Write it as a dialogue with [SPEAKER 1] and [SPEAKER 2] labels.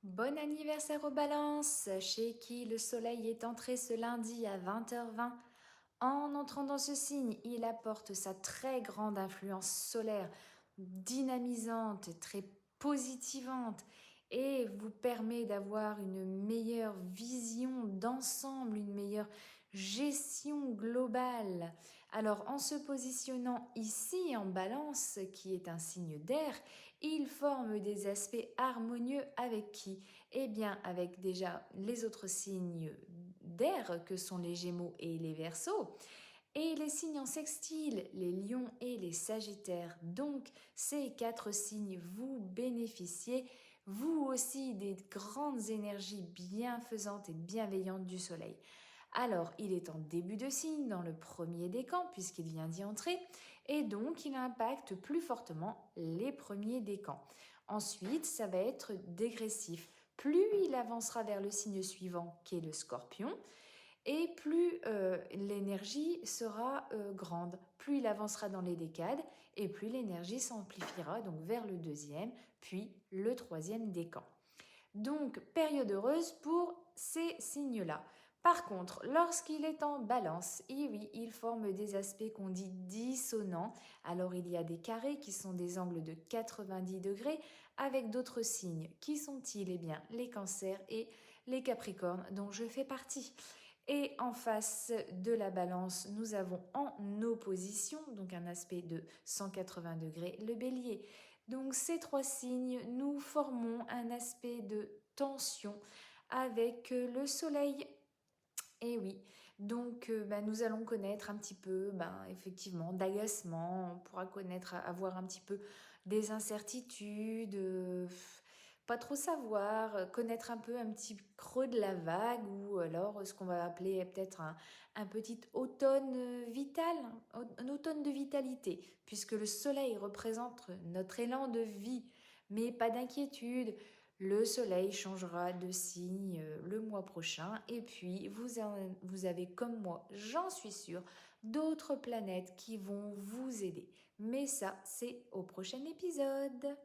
[SPEAKER 1] Bon anniversaire aux balances, chez qui le soleil est entré ce lundi à 20h20. En entrant dans ce signe, il apporte sa très grande influence solaire, dynamisante, très positivante, et vous permet d'avoir une meilleure vision d'ensemble, une meilleure gestion globale. Alors en se positionnant ici en balance, qui est un signe d'air, il forme des aspects harmonieux avec qui? Eh bien avec déjà les autres signes d'air que sont les Gémeaux et les Verseaux, et les signes en sextile, les lions et les sagittaires. Donc, ces 4 signes, vous bénéficiez, vous aussi, des grandes énergies bienfaisantes et bienveillantes du soleil. Alors, il est en début de signe dans le premier décan, puisqu'il vient d'y entrer, et donc il impacte plus fortement les premiers décans. Ensuite, ça va être dégressif. Plus il avancera vers le signe suivant, qui est le scorpion, et plus l'énergie sera grande, plus il avancera dans les décades et plus l'énergie s'amplifiera donc vers le deuxième puis le troisième décan. Donc période heureuse pour ces signes-là. Par contre, lorsqu'il est en balance, et oui, il forme des aspects qu'on dit dissonants. Alors il y a des carrés qui sont des angles de 90 degrés avec d'autres signes. Qui sont-ils? Eh bien, les cancers et les capricornes dont je fais partie. Et en face de la balance, nous avons en opposition, donc un aspect de 180 degrés, le bélier. Donc ces 3 signes, nous formons un aspect de tension avec le soleil. Et oui, donc nous allons connaître un petit peu, effectivement, d'agacement, on pourra connaître, avoir un petit peu des incertitudes, pas trop savoir, connaître un peu un petit creux de la vague ou alors ce qu'on va appeler peut-être un petit automne vital, un automne de vitalité, puisque le soleil représente notre élan de vie, mais pas d'inquiétude. Le soleil changera de signe le mois prochain et puis vous avez comme moi, j'en suis sûre, d'autres planètes qui vont vous aider. Mais ça, c'est au prochain épisode.